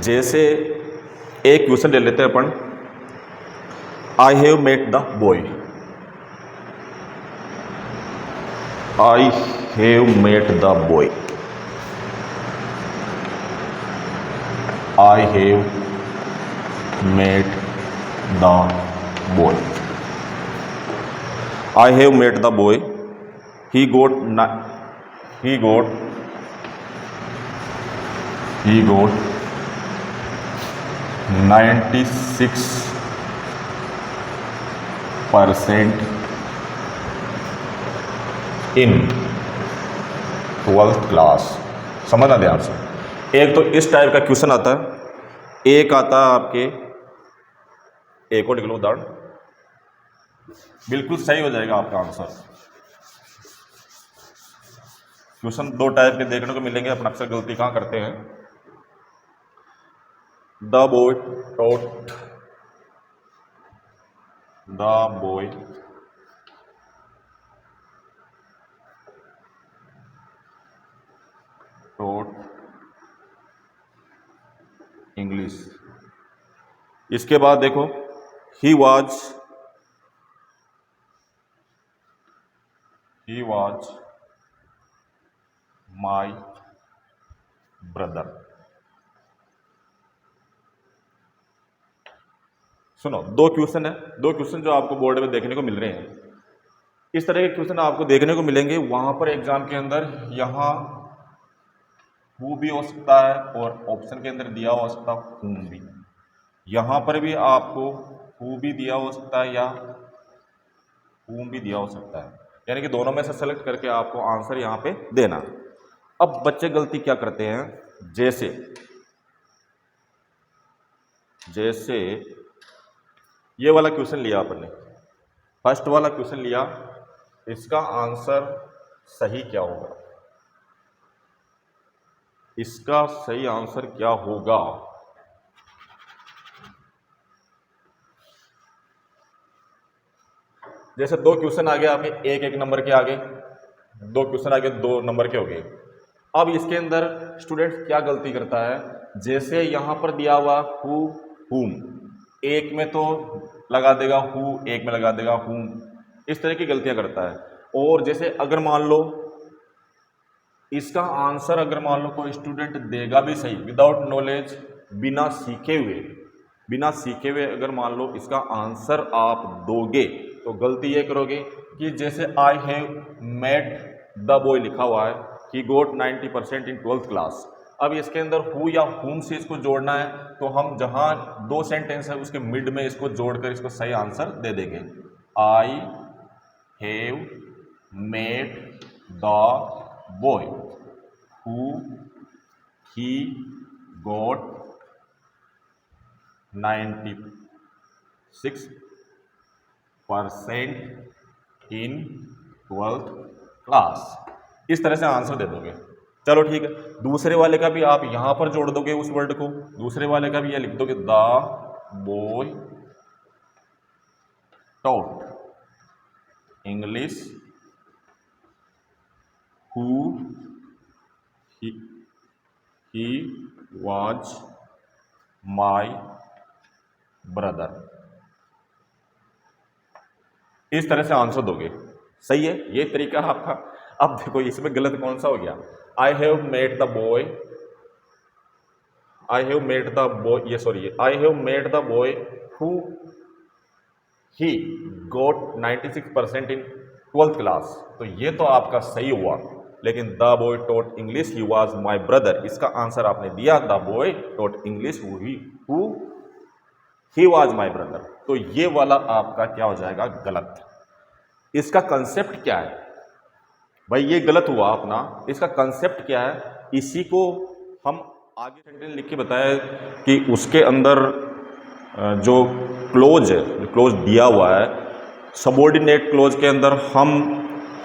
जैसे एक क्वेश्चन ले लेते हैं अपन, I have met the boy. I have met the boy. I have met the boy. I have met the boy. He got 96% in 12th class. समझना ध्यान से। एक तो इस टाइप का क्वेश्चन आता है, एक आता है आपके, एक और लिख लो उदाहरण, बिल्कुल सही हो जाएगा आपका आंसर। क्वेश्चन दो टाइप के देखने को मिलेंगे, अपन अक्सर गलती कहाँ करते हैं। The boy taught English. इसके बाद देखो, ही वॉज माई ब्रदर। सुनो, दो क्वेश्चन है, दो क्वेश्चन जो आपको बोर्ड में देखने को मिल रहे हैं। इस तरह के क्वेश्चन आपको देखने को मिलेंगे वहां पर एग्जाम के अंदर। यहाँ हु भी हो सकता है और ऑप्शन के अंदर दिया हो सकता है हुम भी। यहाँ पर भी आपको हु भी दिया हो सकता है या हुम भी दिया हो सकता है, यानी कि दोनों में से सेलेक्ट करके आपको आंसर यहाँ पे देना। अब बच्चे गलती क्या करते हैं, जैसे ये वाला क्वेश्चन लिया आपने, फर्स्ट वाला क्वेश्चन लिया, इसका आंसर सही क्या होगा? इसका सही आंसर क्या होगा? जैसे दो क्वेश्चन आगे आपके एक एक नंबर के आगे, दो क्वेश्चन आगे 2 नंबर के हो गए। अब इसके अंदर स्टूडेंट क्या गलती करता है, जैसे यहां पर दिया हुआ हु हुम, एक में तो लगा देगा हु, एक में लगा देगा हुम, इस तरह की गलतियां करता है। और जैसे अगर मान लो इसका आंसर, अगर मान लो कोई स्टूडेंट देगा भी सही, विदाउट नॉलेज, बिना सीखे हुए अगर मान लो इसका आंसर आप दोगे, तो गलती ये करोगे कि जैसे I have met the boy लिखा हुआ है, ही गोट 90% इन 12th क्लास। अब इसके अंदर हु या हुम से इसको जोड़ना है, तो हम जहां 2 सेंटेंस है उसके मिड में इसको जोड़कर इसको सही आंसर दे देंगे। I have met the boy who he got 96% in 12th class. इस तरह से आंसर दे दोगे। चलो ठीक है, दूसरे वाले का भी आप यहां पर जोड़ दोगे उस वर्ड को, दूसरे वाले का भी ये लिख दोगे, the boy taught English who he was my brother. इस तरह से आंसर दोगे। सही है, ये तरीका है आपका। अब देखो इसमें गलत कौन सा हो गया। I have met the boy, I have met the boy who he got 96% in 12th class. तो ये तो आपका सही हुआ, लेकिन the boy taught English he was my brother, इसका आंसर आपने दिया the boy taught English who he was my brother. तो ये वाला आपका क्या हो जाएगा, गलत। इसका कंसेप्ट क्या है भाई, ये गलत हुआ अपना। इसका कंसेप्ट क्या है, इसी को हम आगे सेंटेंस लिख के बताया कि उसके अंदर जो क्लोज दिया हुआ है, सबऑर्डिनेट क्लोज के अंदर हम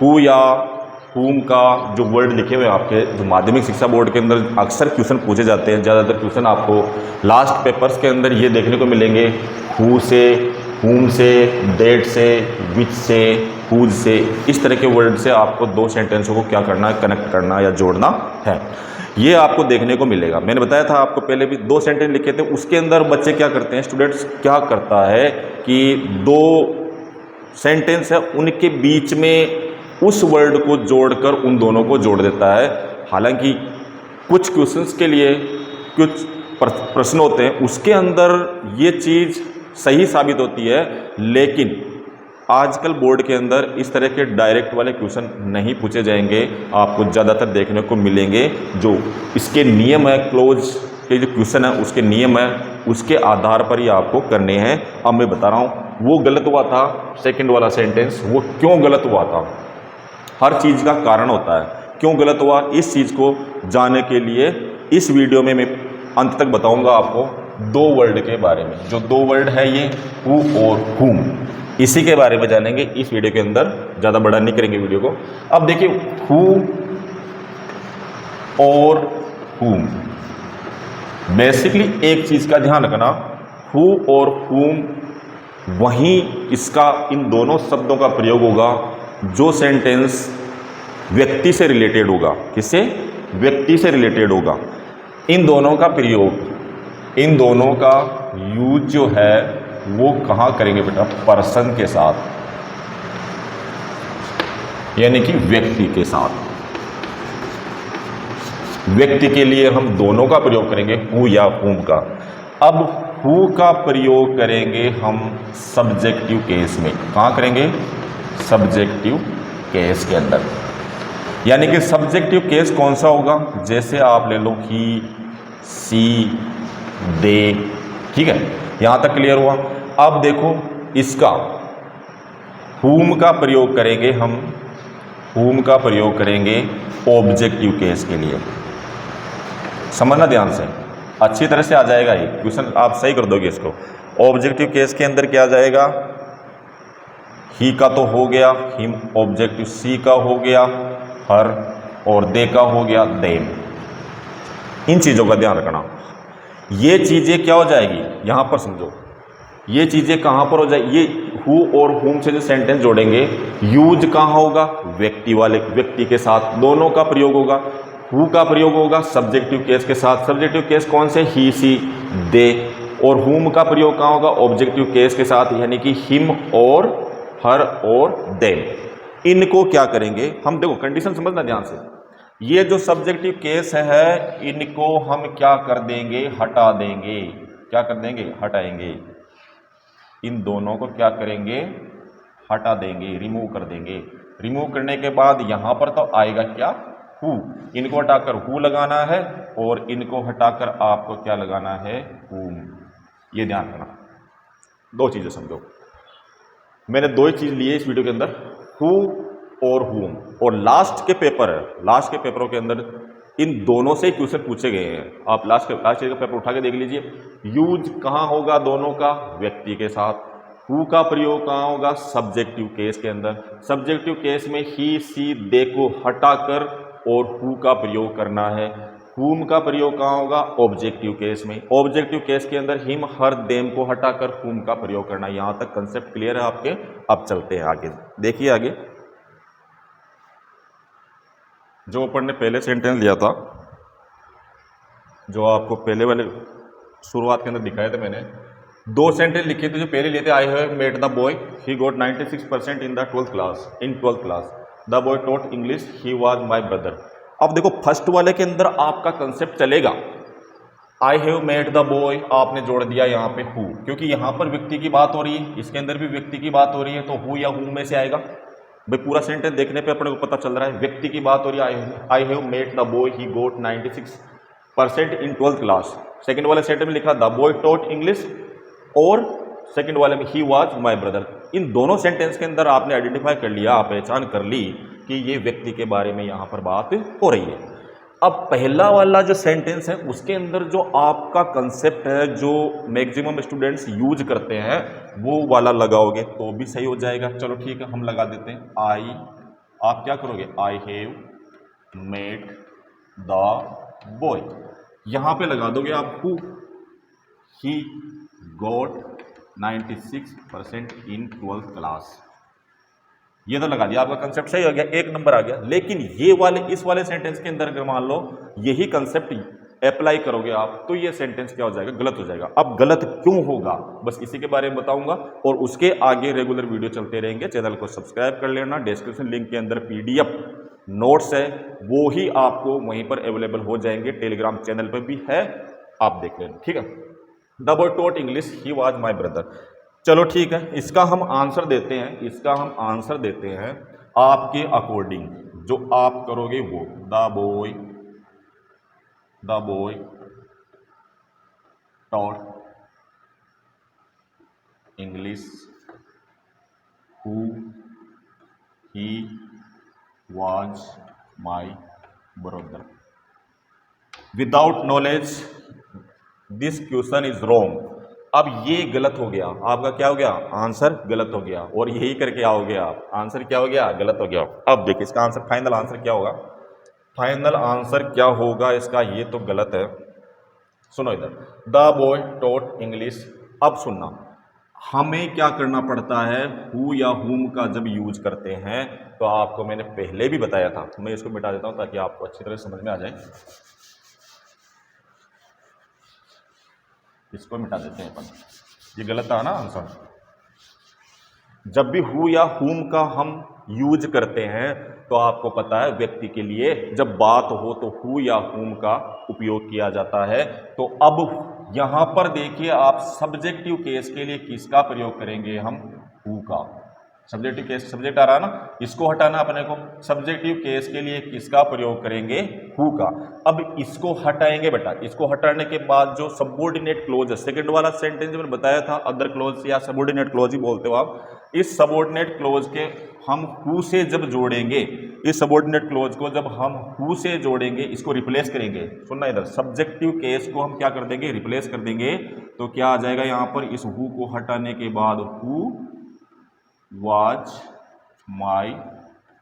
हु या हुम का जो वर्ड लिखे हुए हैं आपके जो माध्यमिक शिक्षा बोर्ड के अंदर अक्सर क्वेश्चन पूछे जाते हैं, ज़्यादातर क्वेश्चन आपको लास्ट पेपर्स के अंदर ये देखने को मिलेंगे, हु से, हुम से, डेट से, विच से, हुज से, इस तरह के वर्ड से आपको 2 सेंटेंसों को क्या करना है, कनेक्ट करना या जोड़ना है। ये आपको देखने को मिलेगा। मैंने बताया था आपको पहले भी 2 सेंटेंस लिखे थे, उसके अंदर बच्चे क्या करते हैं, स्टूडेंट्स क्या करता है कि 2 सेंटेंस है उनके बीच में उस वर्ड को जोड़कर उन दोनों को जोड़ देता है। हालांकि कुछ क्वेश्चंस के लिए कुछ प्रश्न होते हैं उसके अंदर ये चीज़ सही साबित होती है, लेकिन आजकल बोर्ड के अंदर इस तरह के डायरेक्ट वाले क्वेश्चन नहीं पूछे जाएंगे। आपको ज़्यादातर देखने को मिलेंगे जो इसके नियम है, क्लोज के जो क्वेश्चन है उसके नियम है, उसके आधार पर ही आपको करने हैं। अब मैं बता रहा हूँ वो गलत हुआ था सेकंड वाला सेंटेंस, वो क्यों गलत हुआ था। हर चीज़ का कारण होता है, क्यों गलत हुआ इस चीज़ को जानने के लिए इस वीडियो में मैं अंत तक बताऊंगा आपको 2 वर्ड के बारे में। जो 2 वर्ड है ये हु और हुम, इसी के बारे में जानेंगे इस वीडियो के अंदर। ज़्यादा बड़ा नहीं करेंगे वीडियो को। अब देखिए हु और हुम, बेसिकली एक चीज़ का ध्यान रखना, हु और हुम वहीं इसका इन दोनों शब्दों का प्रयोग होगा जो सेंटेंस व्यक्ति से रिलेटेड होगा। किससे? व्यक्ति से रिलेटेड होगा। इन दोनों का प्रयोग, इन दोनों का यूज जो है वो कहाँ करेंगे बेटा? पर्सन के साथ, यानी कि व्यक्ति के साथ। व्यक्ति के लिए हम दोनों का प्रयोग करेंगे, हु या हुम का। अब हु का प्रयोग करेंगे हम सब्जेक्टिव केस में। कहाँ करेंगे? सब्जेक्टिव केस के अंदर। यानी कि सब्जेक्टिव केस कौन सा होगा? जैसे आप ले लो ही, सी, दे, ठीक है, यहां तक क्लियर हुआ। अब देखो इसका हुम का प्रयोग करेंगे हम, हुम का प्रयोग करेंगे ऑब्जेक्टिव केस के लिए। समझना ध्यान से, अच्छी तरह से आ जाएगा ये क्वेश्चन, आप सही कर दोगे इसको। ऑब्जेक्टिव केस के अंदर क्या आ जाएगा? ही का तो हो गया, हिम ऑब्जेक्टिव, सी का हो गया, हर, और दे का हो गया, देम। इन चीज़ों का ध्यान रखना। ये चीज़ें क्या हो जाएगी यहाँ पर समझो, ये चीज़ें कहाँ पर हो जाएगी? ये हु और हुम से जो सेंटेंस जोड़ेंगे, यूज कहाँ होगा? व्यक्ति वाले, व्यक्ति के साथ दोनों का प्रयोग होगा। हु का प्रयोग होगा सब्जेक्टिव केस के साथ। सब्जेक्टिव केस कौन से? ही, सी, दे। और हुम का प्रयोग कहाँ होगा? ऑब्जेक्टिव केस के साथ, यानी कि हिम और हर और देम। इनको क्या करेंगे हम? देखो कंडीशन समझना ध्यान से। ये जो सब्जेक्टिव केस है इनको हम क्या कर देंगे? हटा देंगे। क्या कर देंगे? हटाएंगे। इन दोनों को क्या करेंगे? हटा देंगे, रिमूव कर देंगे। रिमूव करने के बाद यहां पर तो आएगा क्या? हु। इनको हटाकर हु लगाना है और इनको हटाकर आपको क्या लगाना है? हुम। ये ध्यान रखना, 2 चीजें समझो। मैंने 2 ही चीज ली है इस वीडियो के अंदर, हु और हुम। और लास्ट के पेपर है, लास्ट के पेपरों के अंदर इन दोनों से क्वेश्चन पूछे गए हैं। आप लास्ट का पेपर उठा के देख लीजिए। यूज कहाँ होगा दोनों का? व्यक्ति के साथ। हु का प्रयोग कहाँ होगा? सब्जेक्टिव केस के अंदर। सब्जेक्टिव केस में ही, सी, दे को हटाकर और हु का प्रयोग करना है। हुम का प्रयोग कहाँ होगा? ऑब्जेक्टिव केस में। ऑब्जेक्टिव केस के अंदर हिम, हर, देम को हटाकर हुम का प्रयोग करना। यहां तक कंसेप्ट क्लियर है आपके? अब चलते हैं आगे, देखिए आगे जो अपन ने पहले सेंटेंस लिया था, जो आपको पहले वाले शुरुआत के अंदर दिखाए थे मैंने। 2 सेंटेंस लिखे थे जो पहले लिए थे। I have met the boy, he got 96% in the 12th class. In 12th class the boy taught English, he was my brother. अब देखो फर्स्ट वाले के अंदर आपका कंसेप्ट चलेगा, I have met the boy, आपने जोड़ दिया यहाँ पे हु, क्योंकि यहाँ पर व्यक्ति की बात हो रही है, इसके अंदर भी व्यक्ति की बात हो रही है, तो हु या हु में से आएगा। भाई पूरा सेंटेंस देखने पे अपने को पता चल रहा है व्यक्ति की बात हो रही है। I have met the boy, he got 96% in 12th class. Second वाले सेंटेंस में लिखा द बॉय टॉट इंग्लिश, और सेकंड वाले में ही वाज माय ब्रदर। इन दोनों सेंटेंस के अंदर आपने आइडेंटिफाई कर लिया, आप पहचान कर ली कि ये व्यक्ति के बारे में यहाँ पर बात हो रही है। अब पहला वाला जो सेंटेंस है उसके अंदर जो आपका कंसेप्ट है, जो मैक्सिमम स्टूडेंट्स यूज करते हैं, वो वाला लगाओगे तो भी सही हो जाएगा। चलो ठीक है, हम लगा देते हैं आई। आप क्या करोगे? I have met the boy, यहां पे लगा दोगे आप who, he got 96% in 12th class. ये तो लगा दिया, आपका कंसेप्ट सही हो गया, 1 नंबर आ गया। लेकिन ये वाले इस वाले सेंटेंस के अंदर अगर मान लो यही कंसेप्ट अप्लाई करोगे आप, तो ये सेंटेंस क्या हो जाएगा, गलत हो जाएगा। अब गलत क्यों होगा, बस इसी के बारे में बताऊंगा, और उसके आगे रेगुलर वीडियो चलते रहेंगे। चैनल को सब्सक्राइब कर लेना। डिस्क्रिप्शन लिंक के अंदर PDF नोट्स है, वो ही आपको वहीं पर अवेलेबल हो जाएंगे, टेलीग्राम चैनल पर भी है, आप देख लेना, ठीक है। The boy taught English, he was my brother. चलो ठीक है, इसका हम आंसर देते हैं, इसका हम आंसर देते हैं आपके अकॉर्डिंग, जो आप करोगे वो। The boy taught English who he was my brother. Without knowledge this question is wrong. अब ये गलत हो गया, आपका क्या हो गया, आंसर गलत हो गया, और यही करके आओगे आप, आंसर क्या हो गया, गलत हो गया। अब देखिए इसका आंसर, फाइनल आंसर क्या होगा, फाइनल आंसर क्या होगा इसका, ये तो गलत है। सुनो इधर, द बॉय टॉट इंग्लिश। अब सुनना, हमें क्या करना पड़ता है, हु या हुम का जब यूज करते हैं, तो आपको मैंने पहले भी बताया था, मैं इसको मिटा देता हूं ताकि आपको अच्छी तरह समझ में आ जाए। इसको मिटा देते हैं अपन, ये गलत था ना आंसर। जब भी हु या हुम का हम यूज करते हैं, तो आपको पता है व्यक्ति के लिए जब बात हो तो हु या हुम का उपयोग किया जाता है। तो अब यहां पर देखिए आप, सब्जेक्टिव केस के लिए किसका प्रयोग करेंगे हम, हु का। सब्जेक्टिव केस, सब्जेक्ट आ रहा है ना, इसको हटाना अपने को, सब्जेक्टिव केस के लिए किसका प्रयोग करेंगे, हु का। अब इसको हटाएंगे बेटा, इसको हटाने के बाद जो सबऑर्डिनेट क्लोज है, सेकंड वाला सेंटेंस मैंने बताया था, अदर क्लोज या सबऑर्डिनेट क्लोज ही बोलते हो आप, इस सबऑर्डिनेट क्लोज के हम हु से जब जोड़ेंगे, इस सबऑर्डिनेट क्लोज को जब हम हु से जोड़ेंगे, इसको रिप्लेस करेंगे, सुनना इधर, सब्जेक्टिव केस को हम क्या कर देंगे, रिप्लेस कर देंगे, तो क्या आ जाएगा यहां पर, इस हु को हटाने के बाद हु वाज माई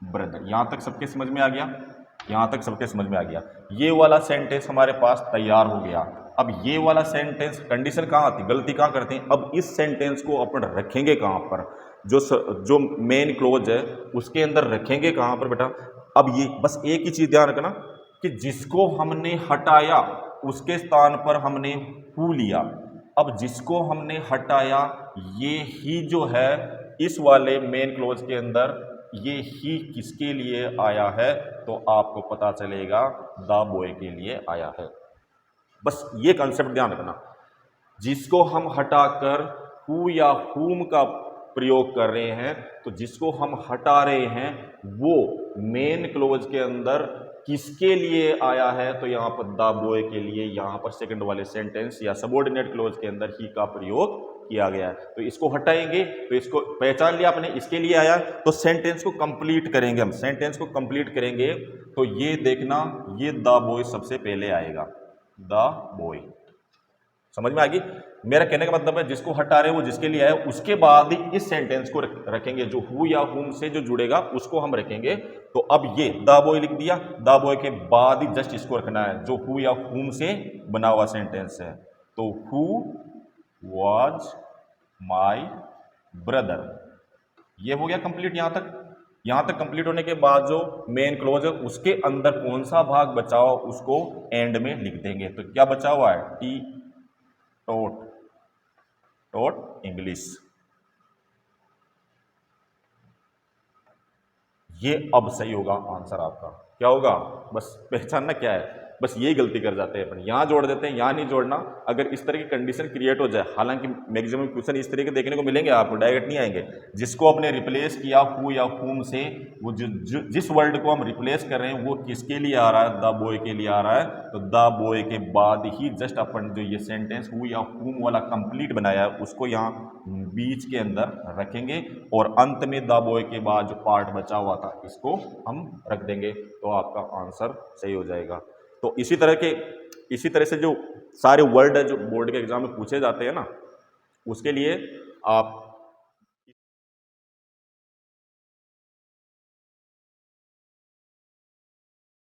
ब्रदर। यहां तक सबके समझ में आ गया, यहां तक सबके समझ में आ गया। ये वाला सेंटेंस हमारे पास तैयार हो गया। अब ये वाला सेंटेंस, कंडीशन कहां आती, गलती कहां करते हैं, अब इस सेंटेंस को अपन रखेंगे कहां पर, जो मेन क्लोज है उसके अंदर रखेंगे कहां पर बेटा। अब ये बस एक ही चीज ध्यान रखना कि जिसको हमने हटाया उसके स्थान पर हमने हु लिया। अब जिसको हमने हटाया, ये ही जो है इस वाले मेन क्लोज के अंदर, ये ही किसके लिए आया है, तो आपको पता चलेगा द बॉय के लिए आया है। बस ये कंसेप्ट ध्यान रखना, जिसको हम हटाकर हु या हुम का प्रयोग कर रहे हैं, तो जिसको हम हटा रहे हैं वो मेन क्लोज के अंदर किसके लिए आया है, तो यहां पर द बॉय के लिए, यहां पर सेकंड वाले सेंटेंस या सबऑर्डिनेट क्लोज के अंदर ही का प्रयोग किया गया है। तो इसको हटाएंगे, तो इसको पहचान लिया आपने, इसके लिए आया, तो सेंटेंस को कंप्लीट करेंगे हम, सेंटेंस को कंप्लीट करेंगे, तो ये देखना, ये द बॉय सबसे पहले आएगा, द बॉय। समझ में आ गई, मेरा कहने का मतलब है जिसको हटा रहे हैं वो जिसके लिए आया, उसके बाद ही इस सेंटेंस को रखेंगे, जो हु या हुम से जो जुड़ेगा उसको हम रखेंगे। तो अब ये द बॉय लिख दिया, द बॉय के बाद ही जस्ट इसको रखना है जो हु या हुम से बना हुआ सेंटेंस है। तो हु वाज माई ब्रदर, ये हो गया कंप्लीट। यहां तक कंप्लीट होने के बाद जो मेन क्लोज है उसके अंदर कौन सा भाग बचा हुआ उसको एंड में लिख देंगे। तो क्या बचा हुआ है, टी टॉट इंग्लिश। ये अब सही होगा आंसर आपका, क्या होगा, बस पहचानना क्या है, बस यही गलती कर जाते हैं अपन, यहाँ जोड़ देते हैं, यहाँ नहीं जोड़ना। अगर इस तरह की कंडीशन क्रिएट हो जाए, हालांकि मैक्सिमम क्वेश्चन इस तरह के देखने को मिलेंगे आपको, डायरेक्ट नहीं आएंगे। जिसको आपने रिप्लेस किया हु या हुम से, वो जिस वर्ड को हम रिप्लेस कर रहे हैं वो किसके लिए आ रहा है, द बॉय के लिए आ रहा है। तो द बॉय के बाद ही जस्ट अपन जो ये सेंटेंस हु या हुम वाला कंप्लीट बनाया है उसको यहाँ बीच के अंदर रखेंगे, और अंत में द बॉय के बाद जो पार्ट बचा हुआ था इसको हम रख देंगे, तो आपका आंसर सही हो जाएगा। तो इसी तरह से जो सारे वर्ड है जो बोर्ड के एग्जाम में पूछे जाते हैं ना, उसके लिए आप